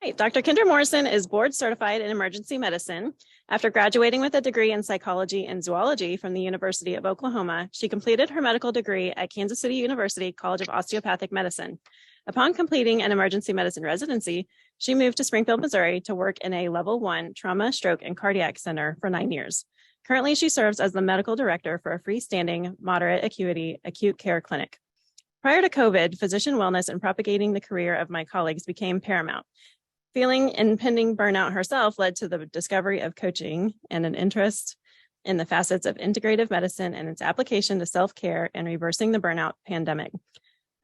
Hey, Dr. Kendra Morrison is board certified in emergency medicine. After graduating with a degree in psychology and zoology from the University of Oklahoma, she completed her medical degree at Kansas City University College of Osteopathic Medicine. Upon completing an emergency medicine residency, she moved to Springfield, Missouri to work in a level 1 trauma, stroke, and cardiac center for 9 years. Currently, she serves as the medical director for a freestanding moderate acuity acute care clinic. Prior to COVID, physician wellness and propagating the career of my colleagues became paramount. Feeling impending burnout herself led to the discovery of coaching and an interest in the facets of integrative medicine and its application to self-care and reversing the burnout pandemic.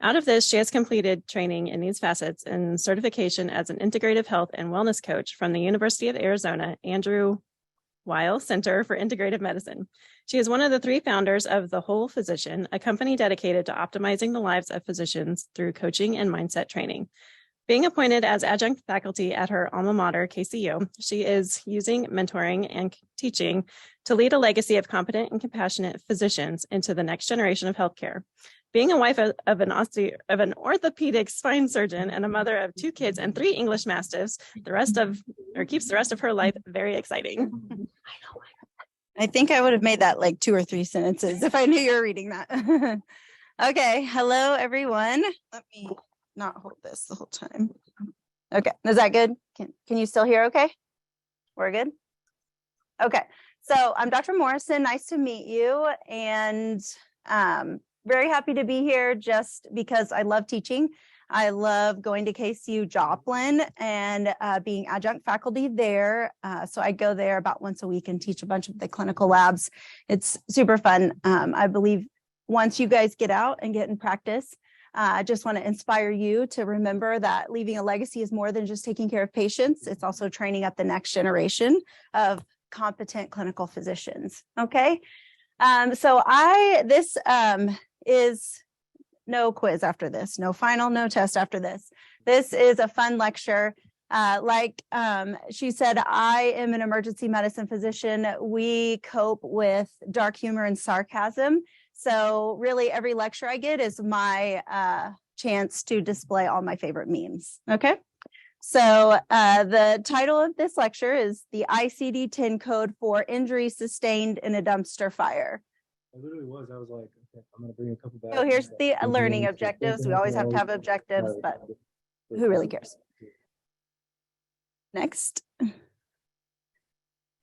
Out of this, she has completed training in these facets and certification as an integrative health and wellness coach from the University of Arizona Andrew Weil Center for Integrative Medicine. She is one of the 3 founders of The Whole Physician, a company dedicated to optimizing the lives of physicians through coaching and mindset training. Being appointed as adjunct faculty at her alma mater, KCU, she is using mentoring and teaching to lead a legacy of competent and compassionate physicians into the next generation of healthcare. Being a wife of an orthopedic spine surgeon and a mother of 2 kids and 3 English Mastiffs, keeps the rest of her life very exciting. I think I would have made that like 2 or 3 sentences if I knew you were reading that. Okay, hello everyone. Let me not hold this the whole time. Okay, is that good? Can you still hear okay? We're good? Okay, so I'm Dr. Morrison. Nice to meet you, and very happy to be here just because I love teaching. I love going to KCU Joplin and being adjunct faculty there. So I go there about once a week and teach a bunch of the clinical labs. It's super fun. I believe once you guys get out and get in practice, I just want to inspire you to remember that leaving a legacy is more than just taking care of patients. It's also training up the next generation of competent clinical physicians. Okay. So this is no quiz after this, no final, no test after this. This is a fun lecture. She said, I am an emergency medicine physician. We cope with dark humor and sarcasm. So really every lecture I get is my chance to display all my favorite memes. Okay. So the title of this lecture is the ICD-10 code for injury sustained in a dumpster fire. It literally was. I was like, okay, I'm going to bring a couple back. So here's the learning objectives. We always have to have objectives, but who really cares? Next. I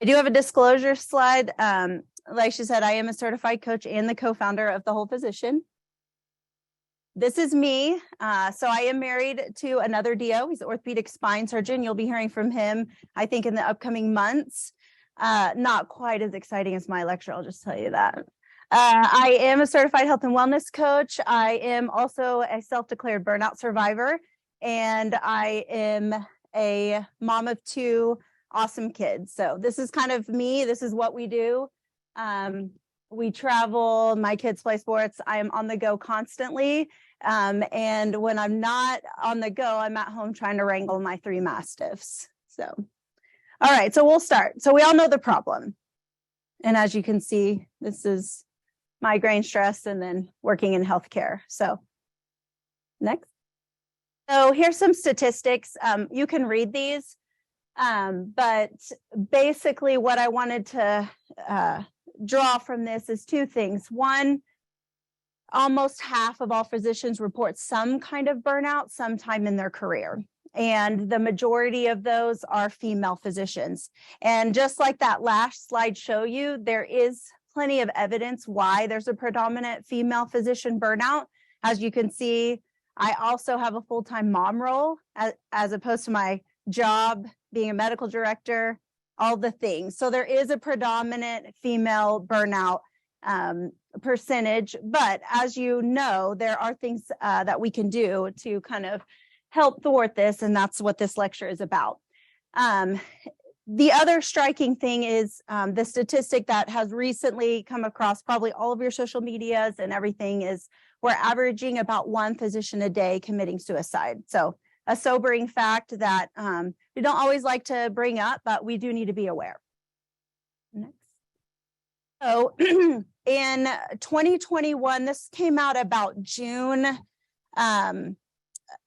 do have a disclosure slide. Like she said, I am a certified coach and the co-founder of The Whole Physician. This is me. So I am married to another DO. He's an orthopedic spine surgeon. You'll be hearing from him, I think, in the upcoming months. Not quite as exciting as my lecture, I'll just tell you that. I am a certified health and wellness coach. I am also a self-declared burnout survivor, and I am a mom of 2 awesome kids. So this is kind of me. This is what we do. We travel, my kids play sports. I am on the go constantly. And when I'm not on the go, I'm at home trying to wrangle my 3 Mastiffs. So, all right, so we'll start. So we all know the problem. And as you can see, this is migraine, stress, and then working in healthcare. So next. So here's some statistics. You can read these, but basically what I wanted to draw from this is 2 things. One, almost half of all physicians report some kind of burnout sometime in their career. And the majority of those are female physicians. And just like that last slide show you, there is plenty of evidence why there's a predominant female physician burnout. As you can see, I also have a full-time mom role as opposed to my job being a medical director, all the things. So there is a predominant female burnout percentage, but as you know, there are things that we can do to kind of help thwart this, and that's what this lecture is about. The other striking thing is the statistic that has recently come across probably all of your social medias and everything is we're averaging about 1 physician a day committing suicide. So a sobering fact that we don't always like to bring up, but we do need to be aware. Next. So in 2021, this came out about June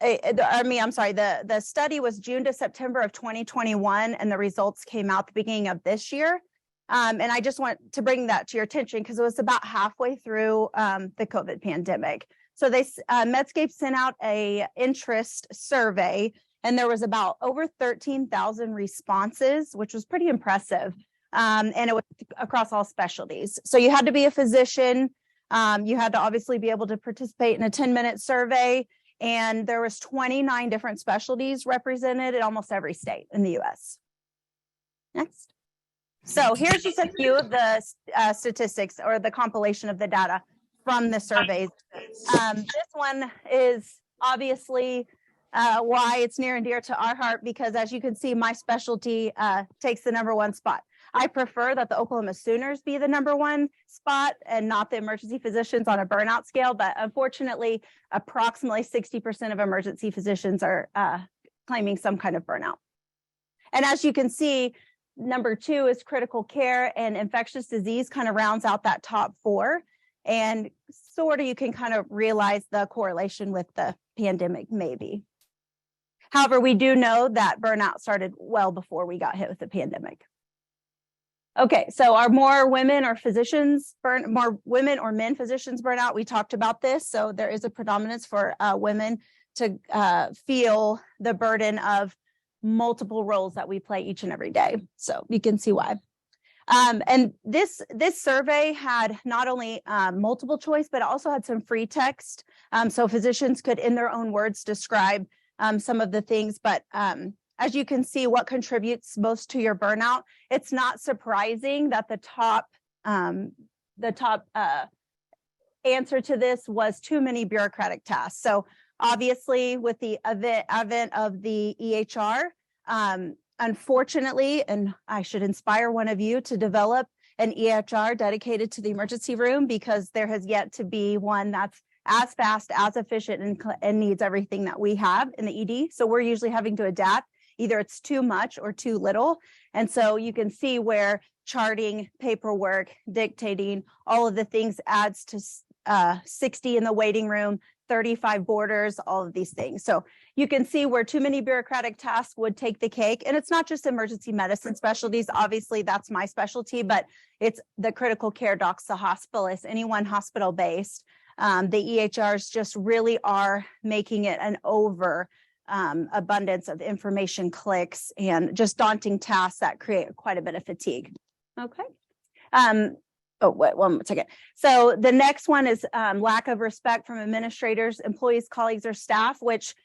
I'm sorry, the study was June to September of 2021, and the results came out the beginning of this year. And I just want to bring that to your attention because it was about halfway through the COVID pandemic. So Medscape sent out a interest survey, and there was about over 13,000 responses, which was pretty impressive. And it was across all specialties. So you had to be a physician. You had to obviously be able to participate in a 10-minute survey. And there was 29 different specialties represented in almost every state in the US. Next. So here's just a few of the statistics or the compilation of the data from the surveys. This one is obviously why it's near and dear to our heart, because as you can see, my specialty takes the #1 spot. I prefer that the Oklahoma Sooners be the #1 spot and not the emergency physicians on a burnout scale. But unfortunately, approximately 60% of emergency physicians are claiming some kind of burnout. And as you can see, #2 is critical care, and infectious disease kind of rounds out that top 4. And sort of you can kind of realize the correlation with the pandemic, maybe. However, we do know that burnout started well before we got hit with the pandemic. Okay, so are more women or men physicians burn out? We talked about this. So there is a predominance for women to feel the burden of multiple roles that we play each and every day. So you can see why. And this survey had not only multiple choice, but also had some free text. So physicians could, in their own words, describe some of the things. But as you can see, what contributes most to your burnout, it's not surprising that the top answer to this was too many bureaucratic tasks. So obviously, with the advent of the EHR, unfortunately, and I should inspire one of you to develop an EHR dedicated to the emergency room, because there has yet to be one that's as fast, as efficient, and needs everything that we have in the ED. So we're usually having to adapt. Either it's too much or too little. And so you can see where charting, paperwork, dictating, all of the things adds to 60 in the waiting room, 35 boarders, all of these things. So you can see where too many bureaucratic tasks would take the cake. And it's not just emergency medicine specialties. Obviously, that's my specialty, but it's the critical care docs, the hospitalists, anyone hospital-based. The EHRs just really are making it an abundance of information clicks and just daunting tasks that create quite a bit of fatigue. Okay. Wait, 1 second. So the next one is lack of respect from administrators, employees, colleagues, or staff, which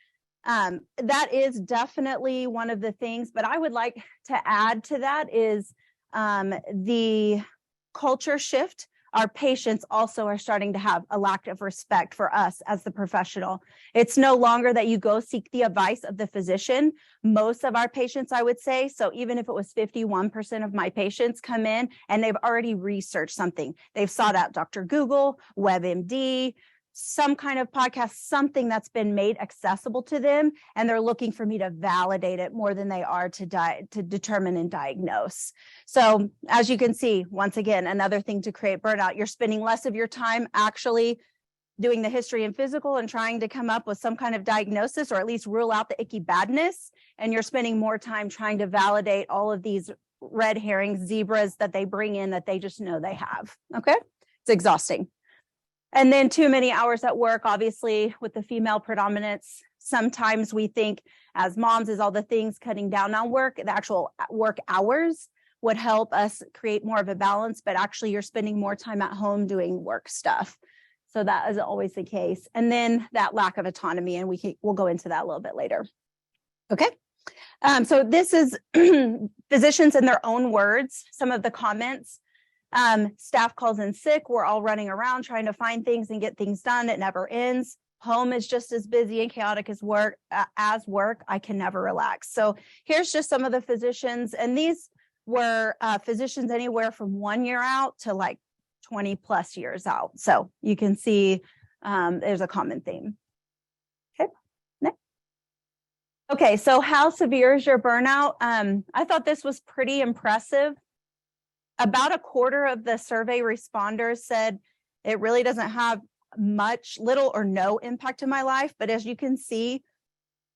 that is definitely one of the things. But I would like to add to that is the culture shift. Our patients also are starting to have a lack of respect for us as the professional. It's no longer that you go seek the advice of the physician. Most of our patients, I would say, so even if it was 51% of my patients come in and they've already researched something, they've sought out Dr. Google, WebMD, some kind of podcast, something that's been made accessible to them, and they're looking for me to validate it more than they are to determine and diagnose. So as you can see, once again, another thing to create burnout, you're spending less of your time actually doing the history and physical and trying to come up with some kind of diagnosis, or at least rule out the icky badness, and you're spending more time trying to validate all of these red herrings, zebras that they bring in that they just know they have. Okay, it's exhausting. And then too many hours at work, obviously, with the female predominance. Sometimes we think as moms is all the things cutting down on work, the actual work hours would help us create more of a balance, but actually you're spending more time at home doing work stuff. So that is always the case. And then that lack of autonomy, and we'll go into that a little bit later. Okay. So this is physicians in their own words, some of the comments. Staff calls in sick. We're all running around trying to find things and get things done. It never ends. Home is just as busy and chaotic as work. I can never relax. So here's just some of the physicians. And these were physicians anywhere from 1 year out to like 20 plus years out. So you can see there's a common theme. Okay. Next. Okay. So how severe is your burnout? I thought this was pretty impressive. About a quarter of the survey responders said it really doesn't have little or no impact in my life. But as you can see,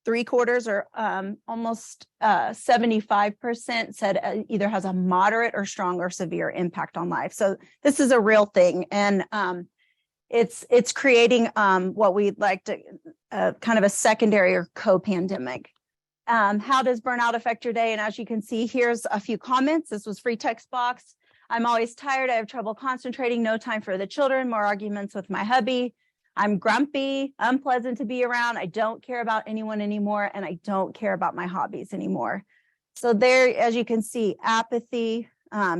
3/4 or almost 75% said either has a moderate or strong or severe impact on life. So this is a real thing. And it's creating what we'd like to kind of a secondary or co-pandemic. How does burnout affect your day? And as you can see, here's a few comments. This was free text box. I'm always tired. I have trouble concentrating. No time for the children. More arguments with my hubby. I'm grumpy, unpleasant to be around. I don't care about anyone anymore. And I don't care about my hobbies anymore. So there, as you can see, apathy,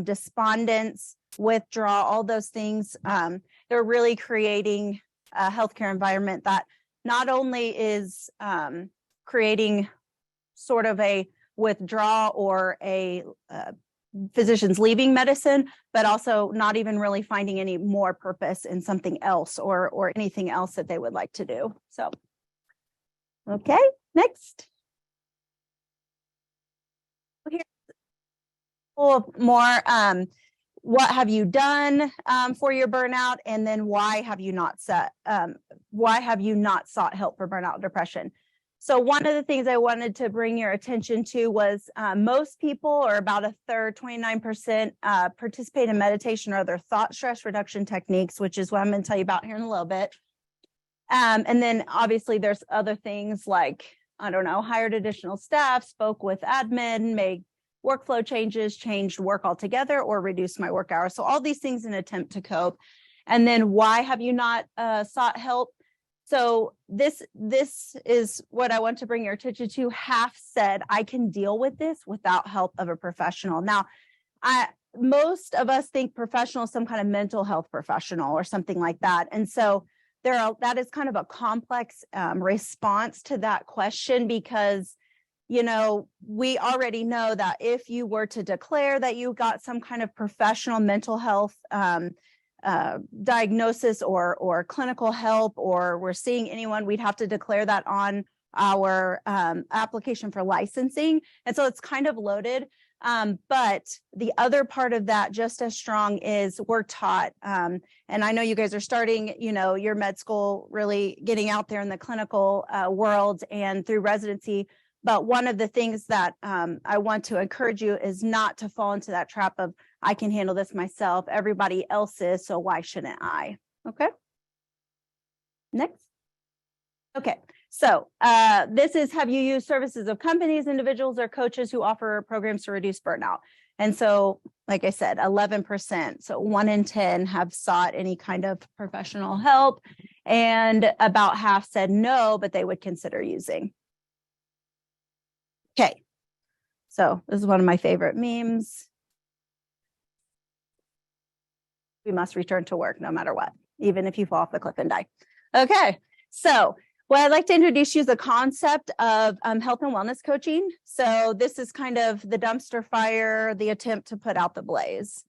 despondence, withdrawal, all those things. They're really creating a healthcare environment that not only is creating sort of a withdrawal or a physicians leaving medicine, but also not even really finding any more purpose in something else or anything else that they would like to do. So, okay, next. Here, more. What have you done for your burnout, and then why have you not sought help for burnout and depression? So one of the things I wanted to bring your attention to was most people, or about a third, 29%, participate in meditation or other thought stress reduction techniques, which is what I'm going to tell you about here in a little bit. And then obviously there's other things like, I don't know, hired additional staff, spoke with admin, made workflow changes, changed work altogether, or reduced my work hours. So all these things in an attempt to cope. And then why have you not sought help? So this is what I want to bring your attention to. Half said, I can deal with this without help of a professional. Now, most of us think professional is some kind of mental health professional or something like that. And so that is kind of a complex response to that question, because you know, we already know that if you were to declare that you got some kind of professional mental health diagnosis or clinical help, or we're seeing anyone, we'd have to declare that on our application for licensing. And so it's kind of loaded. But the other part of that, just as strong, is we're taught, and I know you guys are starting, you know, your med school, really getting out there in the clinical world and through residency. But one of the things that I want to encourage you is not to fall into that trap of, I can handle this myself. Everybody else is, so why shouldn't I? Okay. Next. Okay. So this is, have you used services of companies, individuals, or coaches who offer programs to reduce burnout? And so, like I said, 11%, so 1 in 10 have sought any kind of professional help, and about half said no, but they would consider using. Okay, so this is one of my favorite memes. We must return to work no matter what, even if you fall off the cliff and die. Okay, so what I'd like to introduce you is the concept of health and wellness coaching. So this is kind of the dumpster fire, the attempt to put out the blaze.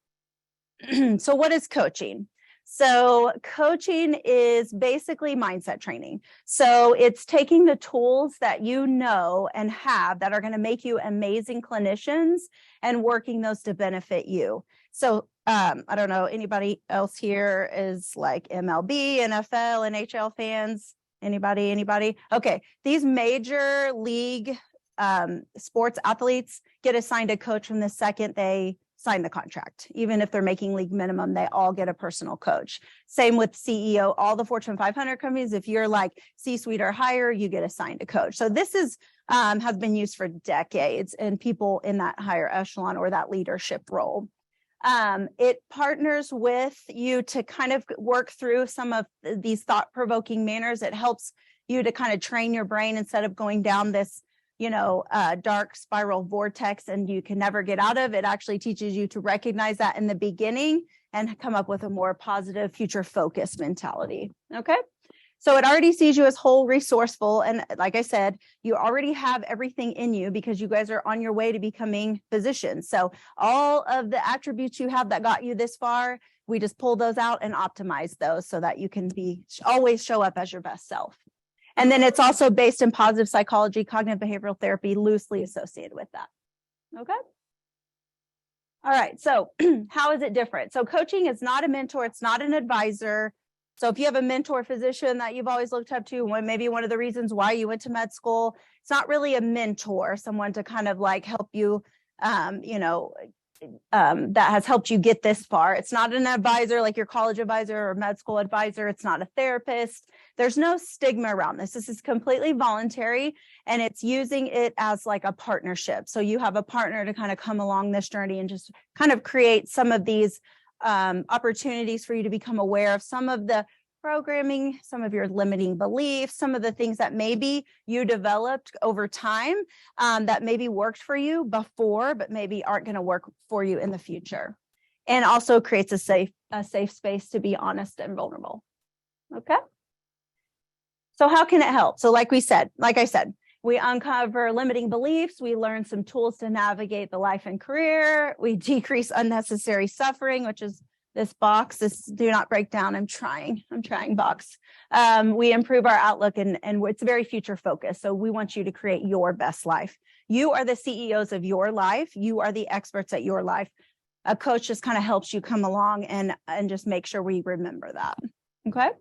So what is coaching? So coaching is basically mindset training. So it's taking the tools that you know and have that are going to make you amazing clinicians and working those to benefit you. So I don't know, anybody else here is like MLB, NFL, NHL fans? Anybody? Okay, these major league sports athletes get assigned a coach from the second they sign the contract. Even if they're making league minimum, they all get a personal coach. Same with CEO, all the Fortune 500 companies, if you're like C-suite or higher, you get assigned a coach. So this is has been used for decades, and people in that higher echelon or that leadership role. It partners with you to kind of work through some of these thought-provoking manners. It helps you to kind of train your brain instead of going down this, you know, dark spiral vortex and you can never get out of it. Actually teaches you to recognize that in the beginning and come up with a more positive, future-focused mentality. Okay. So it already sees you as whole, resourceful. And like I said, you already have everything in you because you guys are on your way to becoming physicians. So all of the attributes you have that got you this far, we just pull those out and optimize those so that you can always show up as your best self. And then it's also based in positive psychology, cognitive behavioral therapy, loosely associated with that. Okay. All right. So how is it different? So coaching is not a mentor. It's not an advisor. So if you have a mentor physician that you've always looked up to, maybe one of the reasons why you went to med school, it's not really a mentor, someone to kind of like help you, that has helped you get this far. It's not an advisor like your college advisor or med school advisor. It's not a therapist. There's no stigma around this. This is completely voluntary, and it's using it as like a partnership. So you have a partner to kind of come along this journey and just kind of create some of these opportunities for you to become aware of some of the programming, some of your limiting beliefs, some of the things that maybe you developed over time that maybe worked for you before, but maybe aren't going to work for you in the future. And also creates a safe space to be honest and vulnerable. Okay. So how can it help? So like I said, we uncover limiting beliefs. We learn some tools to navigate the life and career. We decrease unnecessary suffering, which is this box, this do not break down. I'm trying box. We improve our outlook and it's very future focused. So we want you to create your best life. You are the CEOs of your life. You are the experts at your life. A coach just kind of helps you come along and just make sure we remember that. Okay.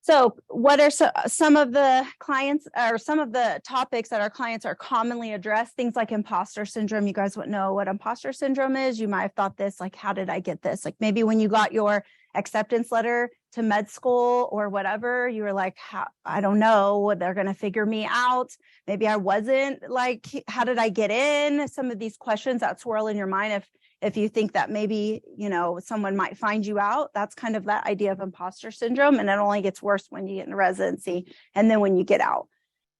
So what are some of the clients or some of the topics that our clients are commonly addressed? Things like imposter syndrome. You guys would know what imposter syndrome is. You might have thought this, like, how did I get this? Like maybe when you got your acceptance letter to med school or whatever, you were like, I don't know, they're going to figure me out. Maybe I wasn't, like, how did I get in? Some of these questions that swirl in your mind if you think that maybe, someone might find you out. That's kind of that idea of imposter syndrome. And it only gets worse when you get in residency and then when you get out.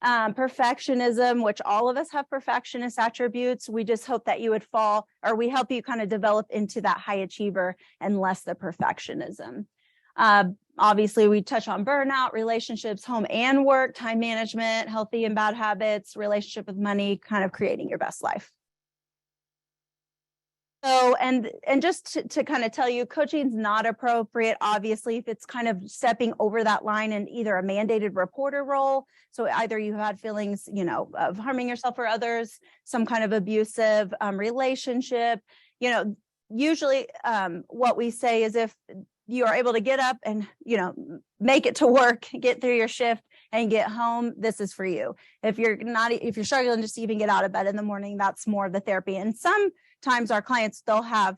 Perfectionism, which all of us have perfectionist attributes. We just hope that you would fall, or we help you kind of develop into that high achiever and less the perfectionism. Obviously, we touch on burnout, relationships, home and work, time management, healthy and bad habits, relationship with money, kind of creating your best life. So, and just to kind of tell you, coaching is not appropriate, obviously, if it's kind of stepping over that line in either a mandated reporter role. So either you had feelings, of harming yourself or others, some kind of abusive relationship, usually what we say is if you are able to get up and, make it to work, get through your shift and get home, this is for you. If you're struggling just to even get out of bed in the morning, that's more of the therapy. And sometimes our clients, they'll have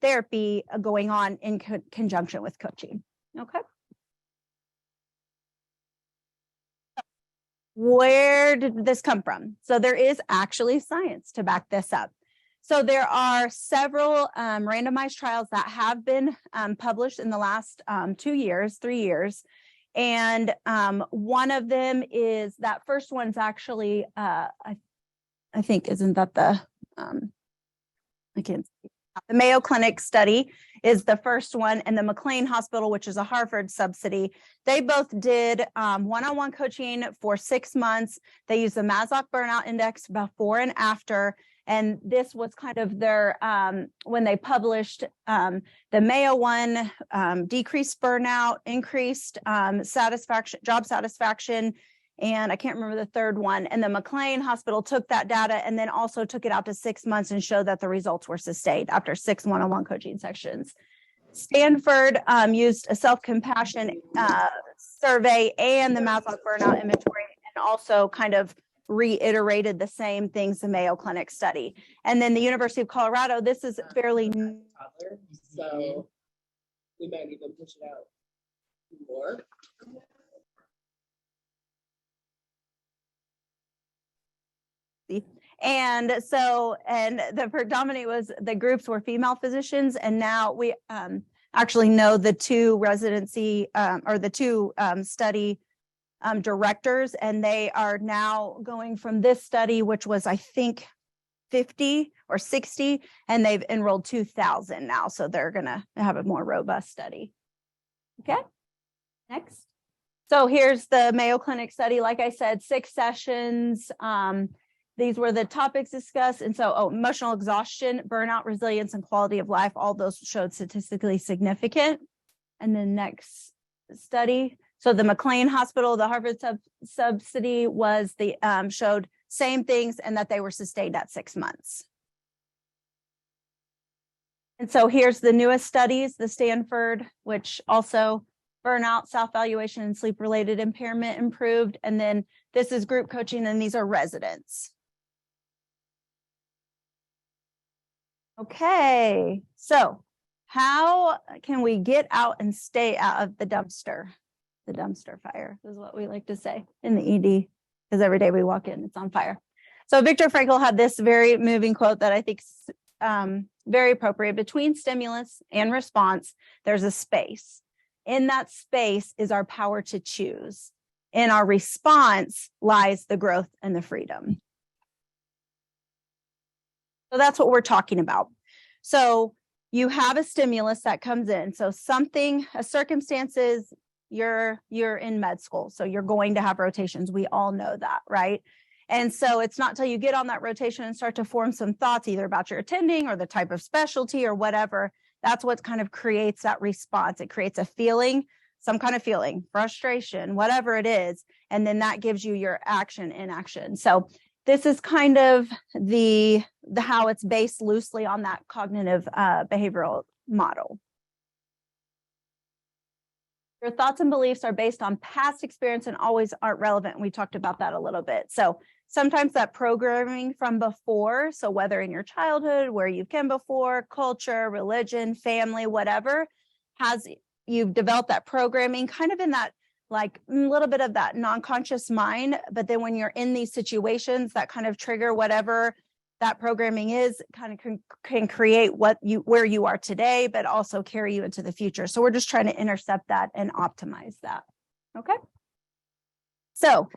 therapy going on in conjunction with coaching. Okay. Where did this come from? So there is actually science to back this up. So there are several randomized trials that have been published in the last 3 years. And one of them is, that first one's actually, I think, isn't that the, I can't see. The Mayo Clinic study is the first one, and the McLean Hospital, which is a Harvard subsidy, they both did one-on-one coaching for 6 months. They used the Maslach Burnout Index before and after. And this was kind of their, when they published the Mayo one, decreased burnout, increased satisfaction, job satisfaction, and I can't remember the third one. And the McLean Hospital took that data and then also took it out to 6 months and showed that the results were sustained after 6 one-on-one coaching sessions. Stanford used a self-compassion survey and the Maslach Burnout Inventory, and also kind of reiterated the same things the Mayo Clinic study. And then the University of Colorado, this is fairly new. So we might even push it out more. And so, and the predominant was the groups were female physicians. And now we actually know the two residency or the two study directors, and they are now going from this study, which was, I think, 50 or 60, and they've enrolled 2,000 now. So they're going to have a more robust study. Okay, next. So here's the Mayo Clinic study. Like I said, 6 sessions. These were the topics discussed. And so, emotional exhaustion, burnout, resilience, and quality of life, all those showed statistically significant. And then next study. So the McLean Hospital, the Harvard subsidy was the showed same things, and that they were sustained at 6 months. And so here's the newest studies, the Stanford, which also burnout, self-valuation, and sleep-related impairment improved. And then this is group coaching, and these are residents. Okay, so how can we get out and stay out of the dumpster? The dumpster fire is what we like to say in the ED, because every day we walk in, it's on fire. So Viktor Frankl had this very moving quote that I think is very appropriate. Between stimulus and response, there's a space. In that space is our power to choose. In our response lies the growth and the freedom. So that's what we're talking about. So you have a stimulus that comes in. So something, a circumstances, you're in med school, so you're going to have rotations. We all know that, right? And so it's not till you get on that rotation and start to form some thoughts either about your attending or the type of specialty or whatever. That's what kind of creates that response. It creates a feeling, some kind of feeling, frustration, whatever it is. And then that gives you your action in action. So this is kind of the how it's based loosely on that cognitive behavioral model. Your thoughts and beliefs are based on past experience and always aren't relevant. We talked about that a little bit. So sometimes that programming from before, so whether in your childhood, where you've been before, culture, religion, family, whatever, you've developed that programming kind of in that like a little bit of that non-conscious mind. But then when you're in these situations that kind of trigger whatever that programming is, kind of can create where you are today, but also carry you into the future. So we're just trying to intercept that and optimize that. Okay. So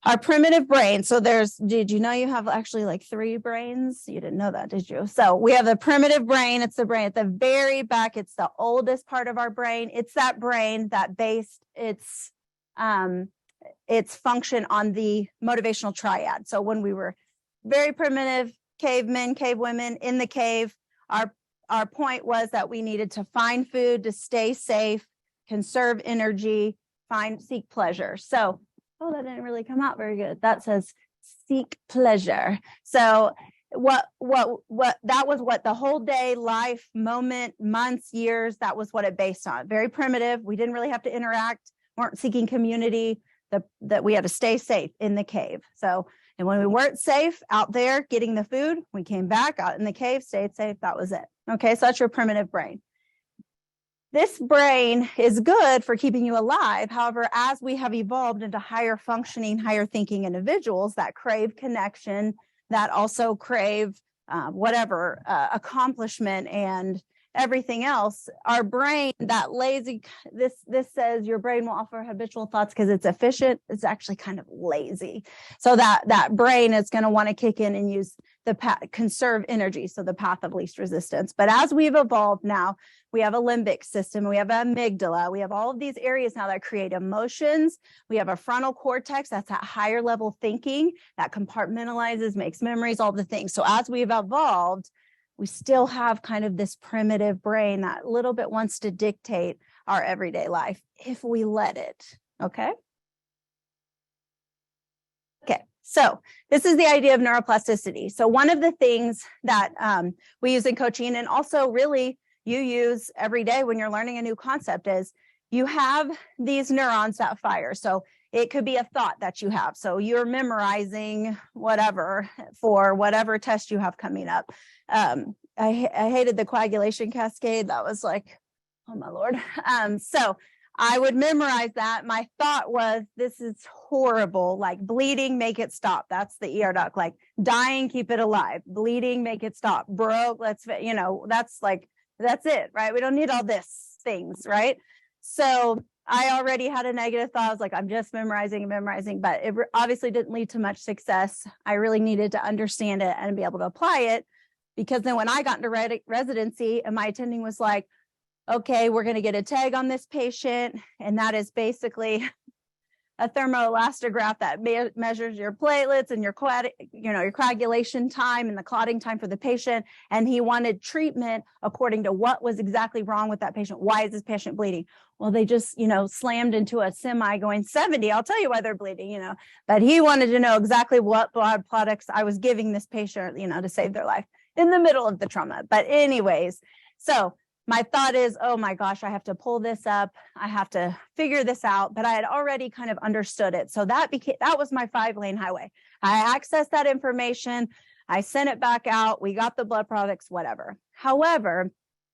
our primitive brain. So did you know you have actually like 3 brains? You didn't know that, did you? So we have the primitive brain. It's the brain at the very back. It's the oldest part of our brain. It's that brain that based its function on the motivational triad. So when we were very primitive cavemen, cave women in the cave, our point was that we needed to find food to stay safe, conserve energy, seek pleasure. So, oh, that didn't really come out very good. That says seek pleasure. So what that was what the whole day, life, moment, months, years, that was what it based on. Very primitive. We didn't really have to interact, weren't seeking community, that we had to stay safe in the cave. So, and when we weren't safe out there getting the food, we came back out in the cave, stayed safe. That was it. Okay, so that's your primitive brain. This brain is good for keeping you alive. However, as we have evolved into higher functioning, higher thinking individuals that crave connection, that also crave accomplishment and everything else, our brain, that lazy, this says your brain will offer habitual thoughts because it's efficient. It's actually kind of lazy. So that brain is going to want to kick in and use the conserve energy. So the path of least resistance. But as we've evolved now, we have a limbic system, we have an amygdala, we have all of these areas now that create emotions. We have a frontal cortex, that's that higher level thinking that compartmentalizes, makes memories, all the things. So as we've evolved, we still have kind of this primitive brain that little bit wants to dictate our everyday life if we let it. Okay. Okay. So this is the idea of neuroplasticity. So one of the things that we use in coaching, and also really you use every day when you're learning a new concept, is you have these neurons that fire. So it could be a thought that you have. So you're memorizing whatever for whatever test you have coming up. I hated the coagulation cascade. That was like, oh my Lord. So I would memorize that. My thought was, this is horrible. Like bleeding, make it stop. That's the ER doc. Like dying, keep it alive. Bleeding, make it stop. Broke, that's it, right? We don't need all this things, right? So I already had a negative thought. I was like, I'm just memorizing, but it obviously didn't lead to much success. I really needed to understand it and be able to apply it, because then when I got into residency and my attending was like, okay, we're going to get a tag on this patient. And that is basically a thermoelastograph that measures your platelets and your coagulation time and the clotting time for the patient. And he wanted treatment according to what was exactly wrong with that patient. Why is this patient bleeding? Well, they just, slammed into a semi going 70. I'll tell you why they're bleeding, but he wanted to know exactly what blood products I was giving this patient, to save their life in the middle of the trauma. But anyways, So my thought is, oh my gosh, I have to pull this up. I have to figure this out, but I had already kind of understood it. So that was my 5-lane highway. I accessed that information. I sent it back out. We got the blood products, whatever. However,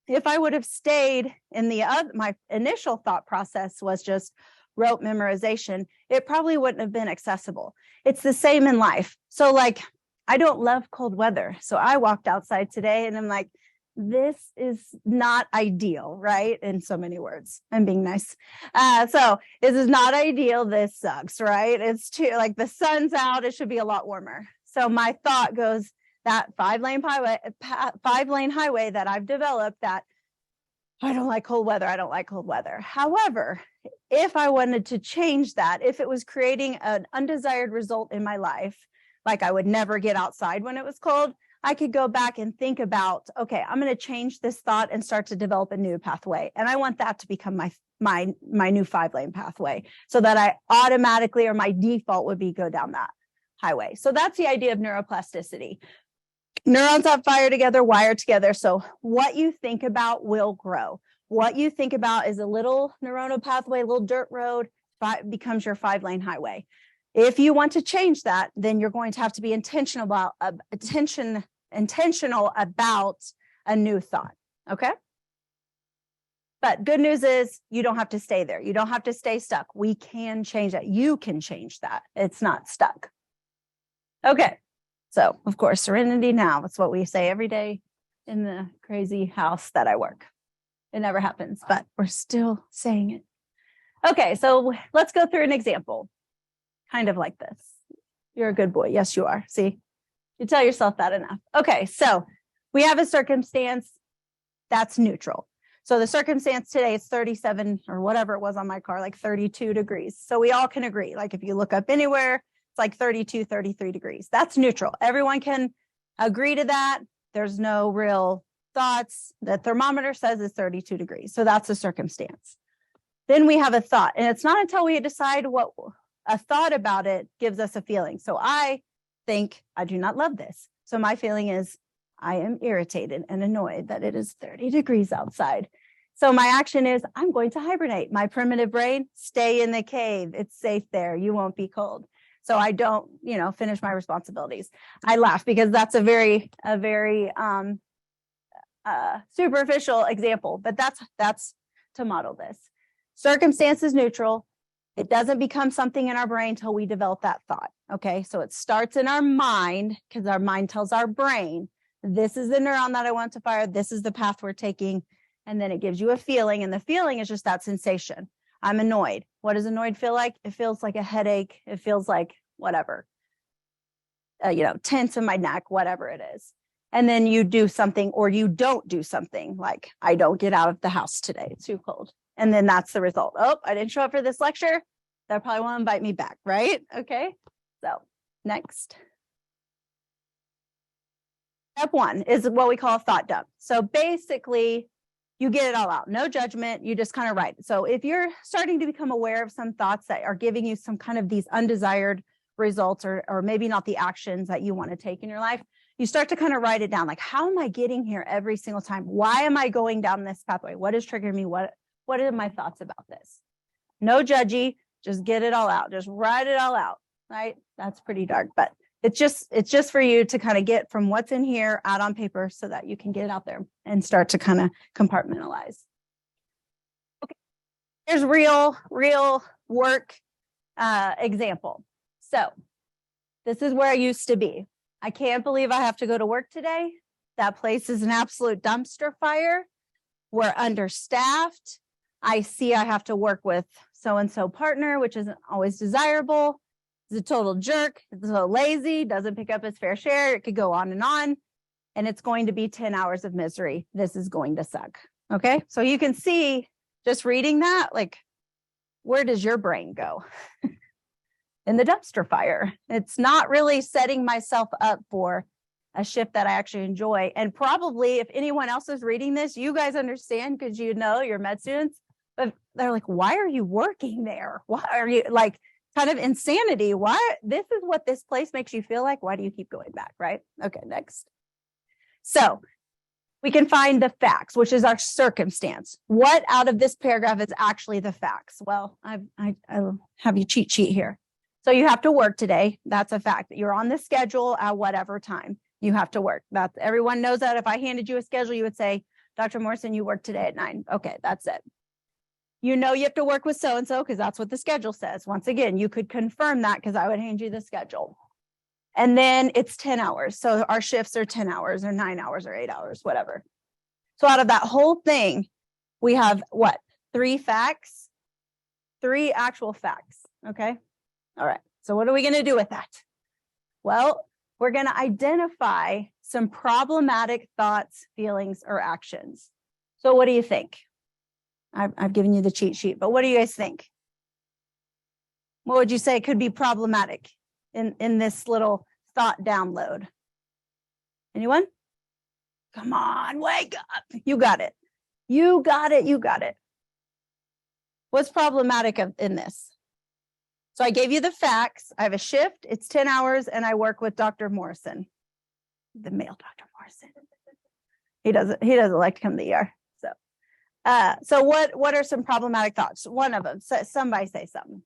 if I would have stayed in my initial thought process was just rote memorization, it probably wouldn't have been accessible. It's the same in life. So like, I don't love cold weather. So I walked outside today and I'm like, this is not ideal, right? In so many words, I'm being nice. So this is not ideal. This sucks, right? It's too, like the sun's out. It should be a lot warmer. So my thought goes that 5-lane highway that I've developed, that I don't like cold weather. I don't like cold weather. However, if I wanted to change that, if it was creating an undesired result in my life, like I would never get outside when it was cold, I could go back and think about, okay, I'm going to change this thought and start to develop a new pathway. And I want that to become my new 5-lane pathway, so that I automatically, or my default would be go down that highway. So that's the idea of neuroplasticity. Neurons that fire together, wire together. So what you think about will grow. What you think about is a little neuronal pathway, a little dirt road, becomes your 5-lane highway. If you want to change that, then you're going to have to be intentional about a new thought. Okay. But good news is you don't have to stay there. You don't have to stay stuck. We can change that. You can change that. It's not stuck. Okay. So of course, serenity now. That's what we say every day in the crazy house that I work. It never happens, but we're still saying it. Okay. So let's go through an example. Kind of like this. You're a good boy. Yes, you are. See, you tell yourself that enough. Okay, so we have a circumstance that's neutral. So the circumstance today is 37 or whatever it was on my car, like 32 degrees. So we all can agree. Like if you look up anywhere, it's like 32, 33 degrees. That's neutral. Everyone can agree to that. There's no real thoughts. The thermometer says it's 32 degrees. So that's a circumstance. Then we have a thought. And it's not until we decide what a thought about it gives us a feeling. So I think I do not love this. So my feeling is I am irritated and annoyed that it is 30 degrees outside. So my action is I'm going to hibernate. My primitive brain, stay in the cave. It's safe there. You won't be cold. So I don't, finish my responsibilities. I laugh because that's a very superficial example, but that's to model this. Circumstance is neutral. It doesn't become something in our brain until we develop that thought. Okay, so it starts in our mind because our mind tells our brain, this is the neuron that I want to fire. This is the path we're taking. And then it gives you a feeling. And the feeling is just that sensation. I'm annoyed. What does annoyed feel like? It feels like a headache. It feels like whatever, tense in my neck, whatever it is. And then you do something or you don't do something, like I don't get out of the house today. It's too cold. And then that's the result. Oh, I didn't show up for this lecture. They'll probably want to invite me back, right? Okay. So next. Step 1 is what we call a thought dump. So basically, you get it all out. No judgment. You just kind of write. So if you're starting to become aware of some thoughts that are giving you some kind of these undesired results or maybe not the actions that you want to take in your life, you start to kind of write it down. Like, how am I getting here every single time? Why am I going down this pathway? What is triggering me? What are my thoughts about this? No judgy, just get it all out. Just write it all out, right? That's pretty dark, but it's just for you to kind of get from what's in here out on paper so that you can get it out there and start to kind of compartmentalize. Okay, here's real work example. So this is where I used to be. I can't believe I have to go to work today. That place is an absolute dumpster fire. We're understaffed. I see I have to work with so-and-so partner, which isn't always desirable. He's a total jerk. It's so lazy, doesn't pick up his fair share. It could go on. And it's going to be 10 hours of misery. This is going to suck. Okay. So you can see just reading that, like, where does your brain go? In the dumpster fire. It's not really setting myself up for a shift that I actually enjoy. And probably if anyone else is reading this, you guys understand because you're med students, but they're like, why are you working there? Why are you like kind of insanity? Why? This is what this place makes you feel like. Why do you keep going back? Right? Okay, next. So we can find the facts, which is our circumstance. What out of this paragraph is actually the facts? Well, I'll have you cheat sheet here. So you have to work today. That's a fact. You're on the schedule at whatever time you have to work. That's everyone knows that. If I handed you a schedule, you would say, Dr. Morrison, you work today at 9. Okay, that's it. You know you have to work with so-and-so because that's what the schedule says. Once again, you could confirm that because I would hand you the schedule. And then it's 10 hours. So our shifts are 10 hours or 9 hours or 8 hours, whatever. So out of that whole thing, we have what? 3 facts, 3 actual facts. Okay. All right. So what are we going to do with that? Well, we're going to identify some problematic thoughts, feelings, or actions. So what do you think? I've given you the cheat sheet, but what do you guys think? What would you say could be problematic in this little thought download? Anyone? Come on, wake up. You got it. You got it. You got it. What's problematic in this? So I gave you the facts. I have a shift. It's 10 hours and I work with Dr. Morrison, the male Dr. Morrison. He doesn't like to come to the ER. So what are some problematic thoughts? One of them, somebody say something.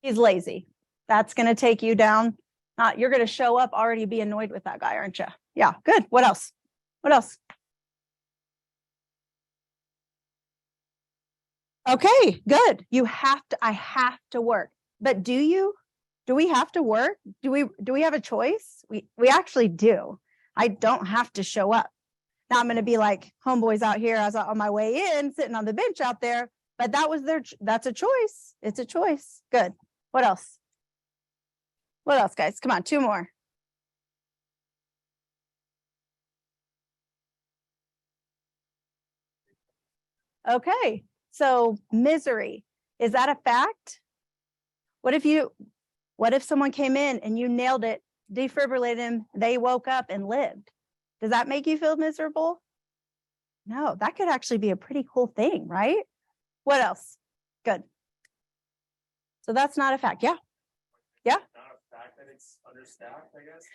He's lazy. That's going to take you down. You're going to show up already be annoyed with that guy, aren't you? Yeah, good. What else? What else? Okay, good. I have to work. But do we have to work? Do we have a choice? We actually do. I don't have to show up. Now I'm going to be like homeboys out here as on my way in, sitting on the bench out there, but that's a choice. It's a choice. Good. What else? What else, guys? Come on, 2 more. Okay. So misery, is that a fact? What if someone came in and you nailed it, defibrillated him, they woke up and lived? Does that make you feel miserable? No, that could actually be a pretty cool thing, right? What else? Good. So that's not a fact. Yeah. Yeah. Not a fact that it's understaffed, I guess.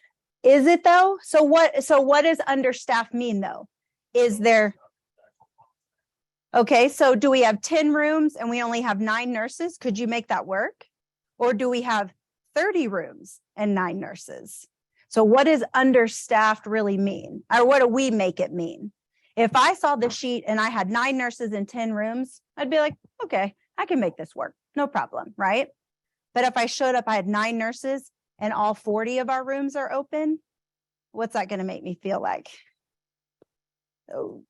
Is it though? So what does understaffed mean though? Is there? Okay, so do we have 10 rooms and we only have 9 nurses? Could you make that work? Or do we have 30 rooms and 9 nurses? So what does understaffed really mean? Or what do we make it mean? If I saw the sheet and I had 9 nurses in 10 rooms, I'd be like, okay, I can make this work. No problem, right? But if I showed up, I had 9 nurses and all 40 of our rooms are open, what's that going to make me feel like? Oh,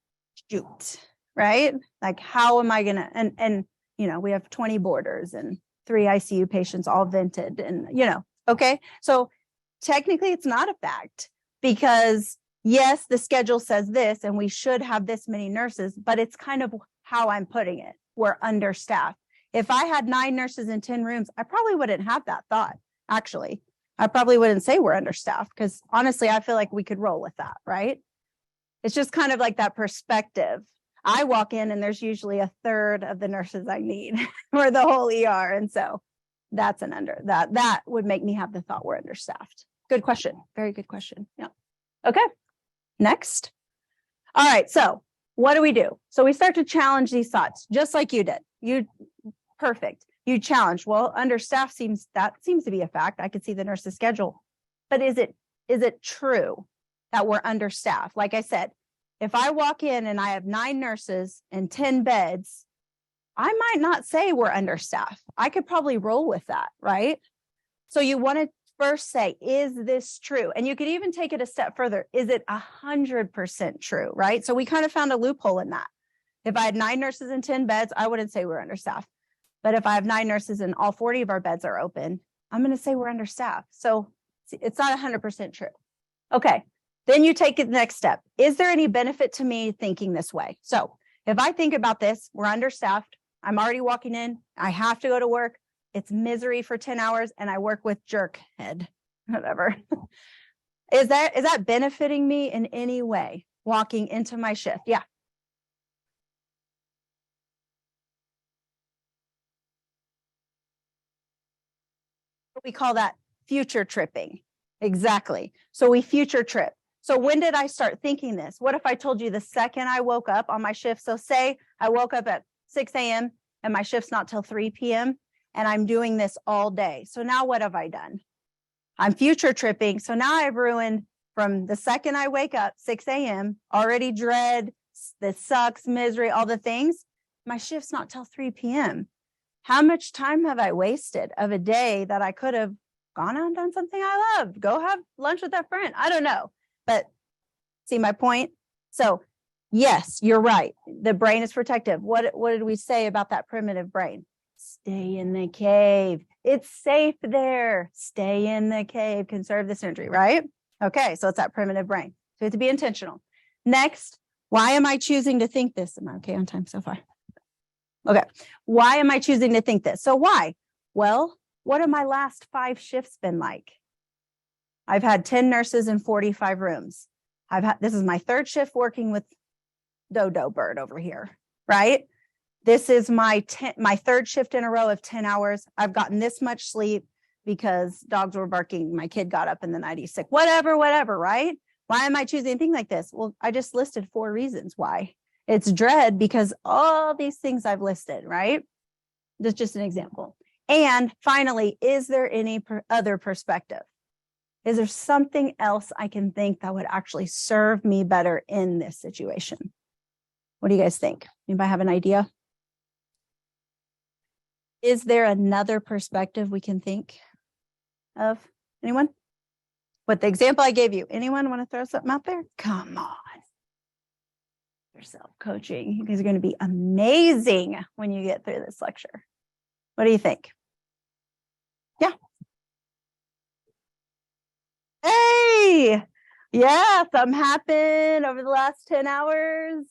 shoot, right? Like, how am I going to, and we have 20 boarders and 3 ICU patients all vented and, okay. So technically it's not a fact because yes, the schedule says this and we should have this many nurses, but it's kind of how I'm putting it. We're understaffed. If I had 9 nurses in 10 rooms, I probably wouldn't have that thought. Actually, I probably wouldn't say we're understaffed because honestly, I feel like we could roll with that, right? It's just kind of like that perspective. I walk in and there's usually a third of the nurses I need for the whole ER. And so that's that would make me have the thought we're understaffed. Good question. Very good question. Yeah. Okay. Next. All right. So what do we do? So we start to challenge these thoughts just like you did. Perfect. You challenge. Well, understaffed seems to be a fact. I could see the nurse's schedule, but is it true that we're understaffed? Like I said, if I walk in and I have 9 nurses and 10 beds, I might not say we're understaffed. I could probably roll with that, right? So you want to first say, is this true? And you could even take it a step further. Is it 100% true, right? So we kind of found a loophole in that. If I had 9 nurses and 10 beds, I wouldn't say we're understaffed. But if I have 9 nurses and all 40 of our beds are open, I'm going to say we're understaffed. So it's not 100% true. Okay. Then you take it the next step. Is there any benefit to me thinking this way? So if I think about this, we're understaffed. I'm already walking in. I have to go to work. It's misery for 10 hours and I work with jerkhead, whatever. Is that benefiting me in any way walking into my shift? Yeah. We call that future tripping. Exactly. So we future trip. So when did I start thinking this? What if I told you the second I woke up on my shift? So say I woke up at 6 a.m. and my shift's not till 3 p.m. and I'm doing this all day. So now what have I done? I'm future tripping. So now I've ruined from the second I wake up, 6 a.m., already dread, this sucks, misery, all the things. My shift's not till 3 p.m. How much time have I wasted of a day that I could have gone out and done something I loved? Go have lunch with that friend. I don't know. But see my point? So yes, you're right. The brain is protective. What did we say about that primitive brain? Stay in the cave. It's safe there. Stay in the cave. Conserve this energy, right? Okay, so it's that primitive brain. So we have to be intentional. Next, why am I choosing to think this? Am I okay on time so far? Okay, why am I choosing to think this? So why? Well, what have my last 5 shifts been like? I've had 10 nurses in 45 rooms. This is my 3rd shift working with Dodo Bird over here, right? This is my 3rd shift in a row of 10 hours. I've gotten this much sleep because dogs were barking. My kid got up in the night, he's sick, whatever, right? Why am I choosing a thing like this? Well, I just listed 4 reasons why. It's dread because all these things I've listed, right? That's just an example. And finally, is there any other perspective? Is there something else I can think that would actually serve me better in this situation? What do you guys think? Anybody have an idea? Is there another perspective we can think of? Anyone? With the example I gave you, anyone want to throw something out there? Come on. Your self-coaching. You guys are going to be amazing when you get through this lecture. What do you think? Yeah. Hey, yeah, something happened over the last 10 hours.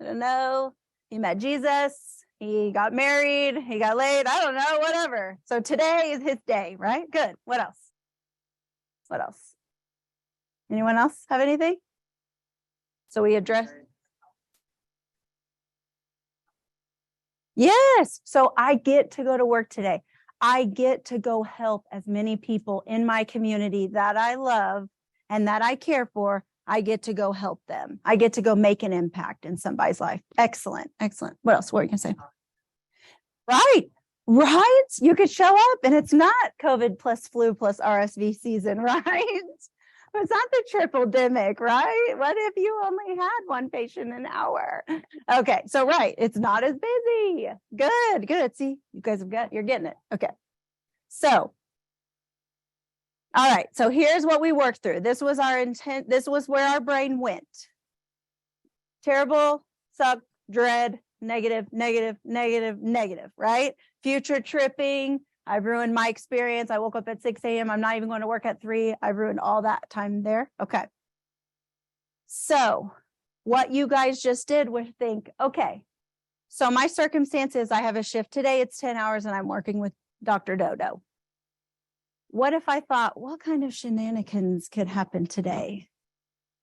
I don't know. He met Jesus. He got married. He got laid. I don't know, whatever. So today is his day, right? Good. What else? What else? Anyone else have anything? So we address. Yes. So I get to go to work today. I get to go help as many people in my community that I love and that I care for. I get to go help them. I get to go make an impact in somebody's life. Excellent. Excellent. What else? What are you going to say? Right. Right. You could show up and it's not COVID plus flu plus RSV season, right? It's not the triple demic, right? What if you only had one patient an hour? Okay, so right, it's not as busy. Good, good. See, you guys you're getting it. Okay. So, all right, so here's what we worked through. This was our intent. This was where our brain went. Terrible, suck, dread, negative, negative, negative, negative, right? Future tripping. I've ruined my experience. I woke up at 6 a.m. I'm not even going to work at 3. I've ruined all that time there. Okay. So what you guys just did was think, okay, so my circumstances, I have a shift today. It's 10 hours and I'm working with Dr. Dodo. What if I thought, what kind of shenanigans could happen today?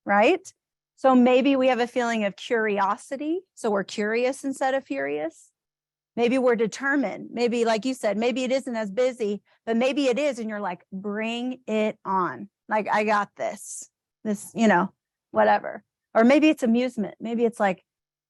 Right? So maybe we have a feeling of curiosity. So we're curious instead of furious. Maybe we're determined. Maybe, like you said, maybe it isn't as busy, but maybe it is. And you're like, bring it on. Like, I got this, whatever. Or maybe it's amusement. Maybe it's like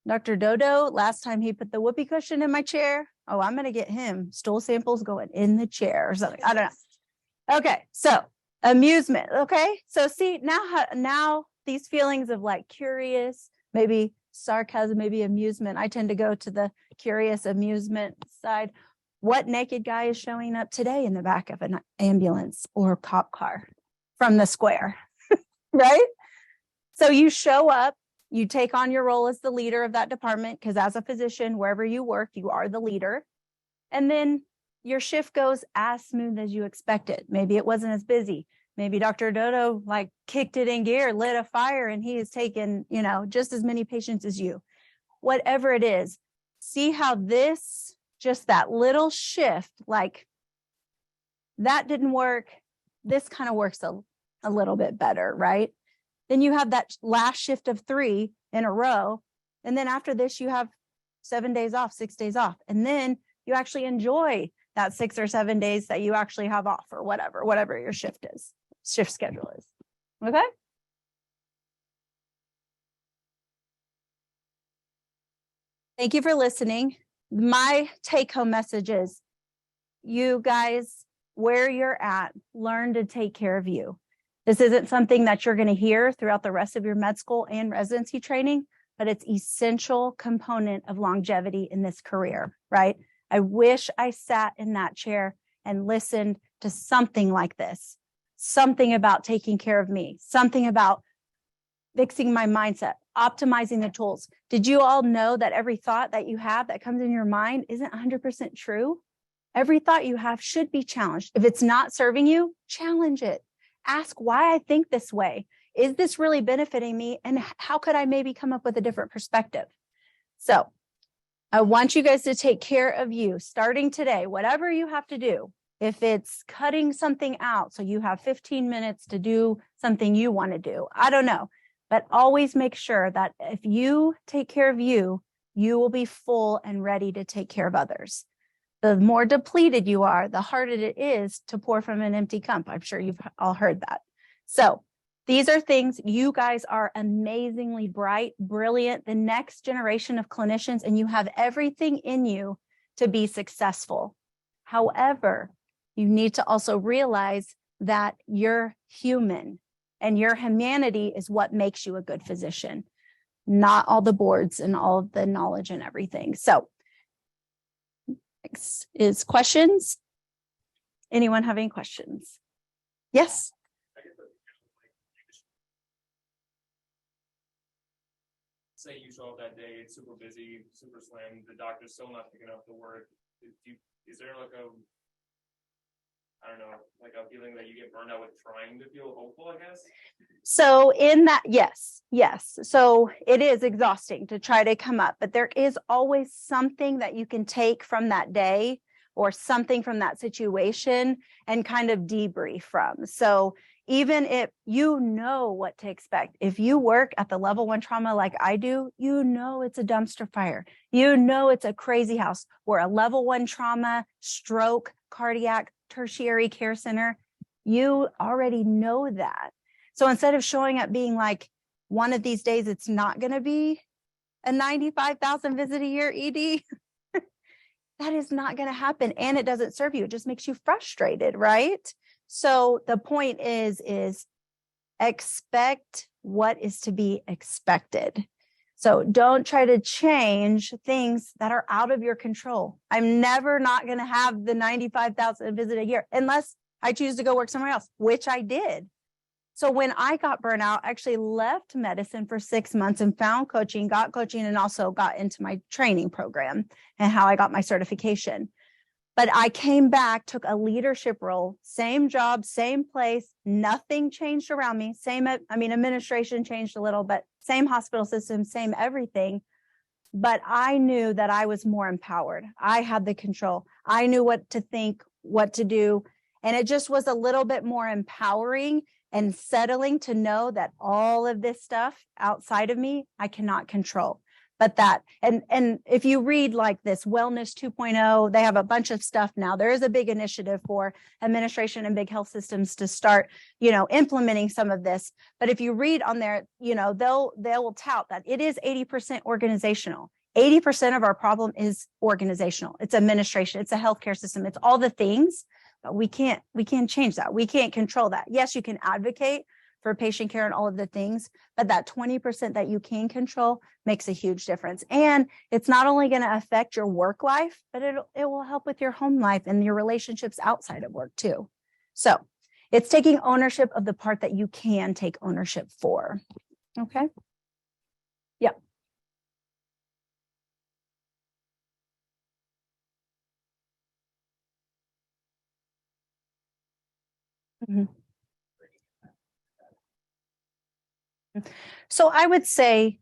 Dr. Dodo, last time he put the whoopee cushion in my chair. Oh, I'm going to get him stool samples going in the chair or something. I don't know. Okay. So amusement. Okay. So see now these feelings of like curious, maybe sarcasm, maybe amusement. I tend to go to the curious amusement side. What naked guy is showing up today in the back of an ambulance or cop car from the square, right? So you show up, you take on your role as the leader of that department, because as a physician, wherever you work, you are the leader. And then your shift goes as smooth as you expected. Maybe it wasn't as busy. Maybe Dr. Dodo like kicked it in gear, lit a fire, and he has taken, just as many patients as you. Whatever it is, see how just that little shift, like that didn't work. This kind of works a little bit better, right? Then you have that last shift of 3 in a row. And then after this, you have 7 days off, 6 days off. And then you actually enjoy that 6 or 7 days that you actually have off or whatever your shift schedule is. Okay. Thank you for listening. My take home message is you guys, where you're at, learn to take care of you. This isn't something that you're going to hear throughout the rest of your med school and residency training, but it's essential component of longevity in this career, right? I wish I sat in that chair and listened to something like this, something about taking care of me, something about fixing my mindset, optimizing the tools. Did you all know that every thought that you have that comes in your mind isn't 100% true? Every thought you have should be challenged. If it's not serving you, challenge it. Ask why I think this way. Is this really benefiting me? And how could I maybe come up with a different perspective? So I want you guys to take care of you starting today, whatever you have to do. If it's cutting something out, so you have 15 minutes to do something you want to do, I don't know. But always make sure that if you take care of you, you will be full and ready to take care of others. The more depleted you are, the harder it is to pour from an empty cup. I'm sure you've all heard that. So these are things. You guys are amazingly bright, brilliant, the next generation of clinicians, and you have everything in you to be successful. However, you need to also realize that you're human, and your humanity is what makes you a good physician, not all the boards and all of the knowledge and everything. So next is questions. Anyone have any questions? Yes. Say you show up that day, it's super busy, super slammed, the doctor's still not picking up the work. Is there like a, I don't know, like a feeling that you get burned out with trying to feel hopeful, I guess? So in that, yes. So it is exhausting to try to come up, but there is always something that you can take from that day or something from that situation and kind of debrief from. So even if you know what to expect, if you work at the level 1 trauma like I do, you know it's a dumpster fire. You know it's a crazy house where a level 1 trauma, stroke, cardiac, tertiary care center, you already know that. So instead of showing up being like, one of these days it's not going to be a 95,000 visit a year ED, that is not going to happen. And it doesn't serve you. It just makes you frustrated, right? So the point is expect what is to be expected. So don't try to change things that are out of your control. I'm never not going to have the 95,000 visit a year unless I choose to go work somewhere else, which I did. So when I got burnout, I actually left medicine for 6 months and found coaching, got coaching, and also got into my training program and how I got my certification. But I came back, took a leadership role, same job, same place, nothing changed around me. Administration changed a little, but same hospital system, same everything. But I knew that I was more empowered. I had the control. I knew what to think, what to do. And it just was a little bit more empowering and settling to know that all of this stuff outside of me, I cannot control. But that, and if you read like this Wellness 2.0, they have a bunch of stuff now. There is a big initiative for administration and big health systems to start, implementing some of this. But if you read on there, they'll tout that it is 80% organizational. 80% of our problem is organizational. It's administration. It's a healthcare system. It's all the things, but we can't change that. We can't control that. Yes, you can advocate for patient care and all of the things, but that 20% that you can control makes a huge difference. And it's not only going to affect your work life, but it will help with your home life and your relationships outside of work too. So it's taking ownership of the part that you can take ownership for. Okay. Yeah. Mm-hmm. So I would say,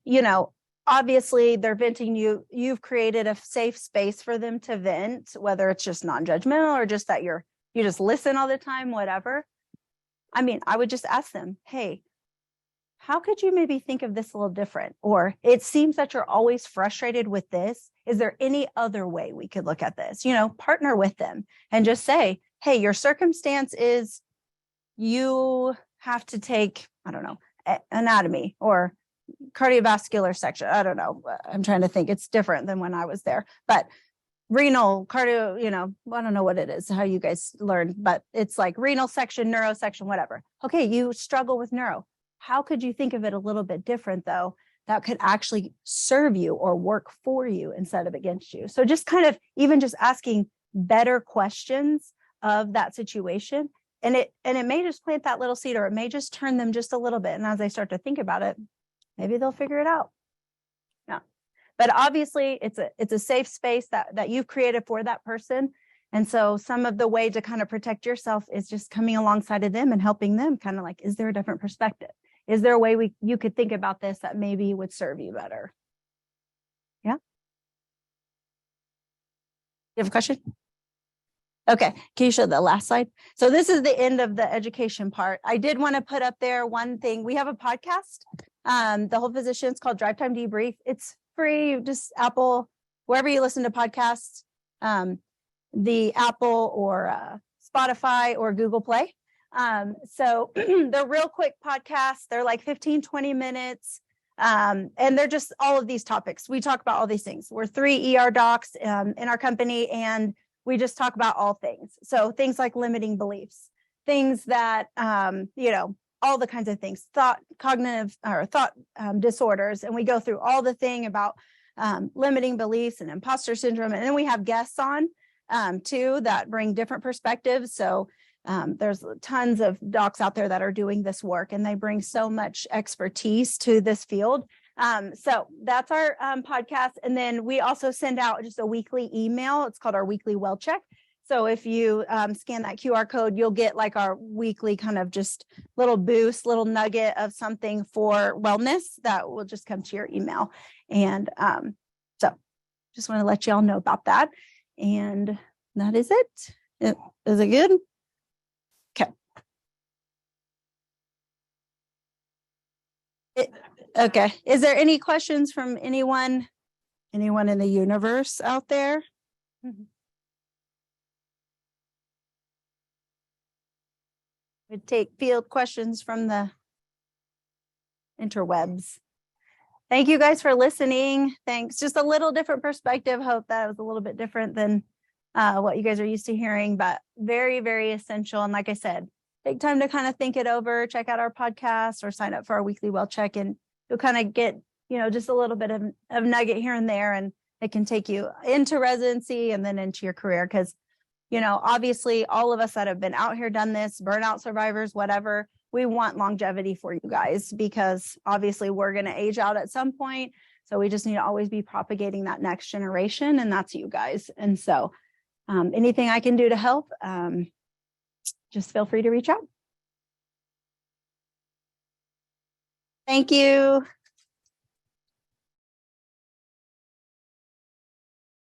obviously they're venting you. You've created a safe space for them to vent, whether it's just non-judgmental or just that you just listen all the time, whatever. I would just ask them, hey, how could you maybe think of this a little different? Or it seems that you're always frustrated with this. Is there any other way we could look at this? Partner with them and just say, hey, your circumstance is you have to take, I don't know, anatomy, or cardiovascular section. I don't know. I'm trying to think. It's different than when I was there, but renal, cardio, I don't know what it is, how you guys learn, but it's like renal section, neuro section, whatever. Okay, you struggle with neuro. How could you think of it a little bit different though, that could actually serve you or work for you instead of against you? So just kind of even just asking better questions of that situation. And it may just plant that little seed, or it may just turn them just a little bit. And as they start to think about it, maybe they'll figure it out. Yeah. But obviously it's a safe space that you've created for that person. And so some of the way to kind of protect yourself is just coming alongside of them and helping them kind of like, is there a different perspective? Is there a way you could think about this that maybe would serve you better? Yeah. You have a question? Okay, can you show the last slide? So this is the end of the education part. I did want to put up there one thing. We have a podcast, The Whole Physician. It's called Drive Time Debrief. It's free, just Apple, wherever you listen to podcasts, the Apple or Spotify or Google Play. So they're real quick podcasts. They're like 15, 20 minutes. And they're just all of these topics. We talk about all these things. We're 3 ER docs in our company, and we just talk about all things. So things like limiting beliefs, things that, all the kinds of things, cognitive disorders. And we go through all the thing about limiting beliefs and imposter syndrome. And then we have guests on too that bring different perspectives. So there's tons of docs out there that are doing this work, and they bring so much expertise to this field. So that's our podcast. And then we also send out just a weekly email. It's called our weekly well check. So if you scan that QR code, you'll get like our weekly kind of just little boost, little nugget of something for wellness that will just come to your email. And so just want to let you all know about that. And that is it. Is it good? Okay. Okay. Is there any questions from anyone in the universe out there? We'd take field questions from the interwebs. Thank you guys for listening. Thanks. Just a little different perspective. Hope that was a little bit different than what you guys are used to hearing, but very, very essential. And like I said, take time to kind of think it over, check out our podcast or sign up for our weekly well check, and you'll kind of get, just a little bit of nugget here and there, and it can take you into residency and then into your career. Because, obviously all of us that have been out here, done this, burnout survivors, whatever, we want longevity for you guys, because obviously we're going to age out at some point. So we just need to always be propagating that next generation, and that's you guys. And so anything I can do to help, just feel free to reach out. Thank you.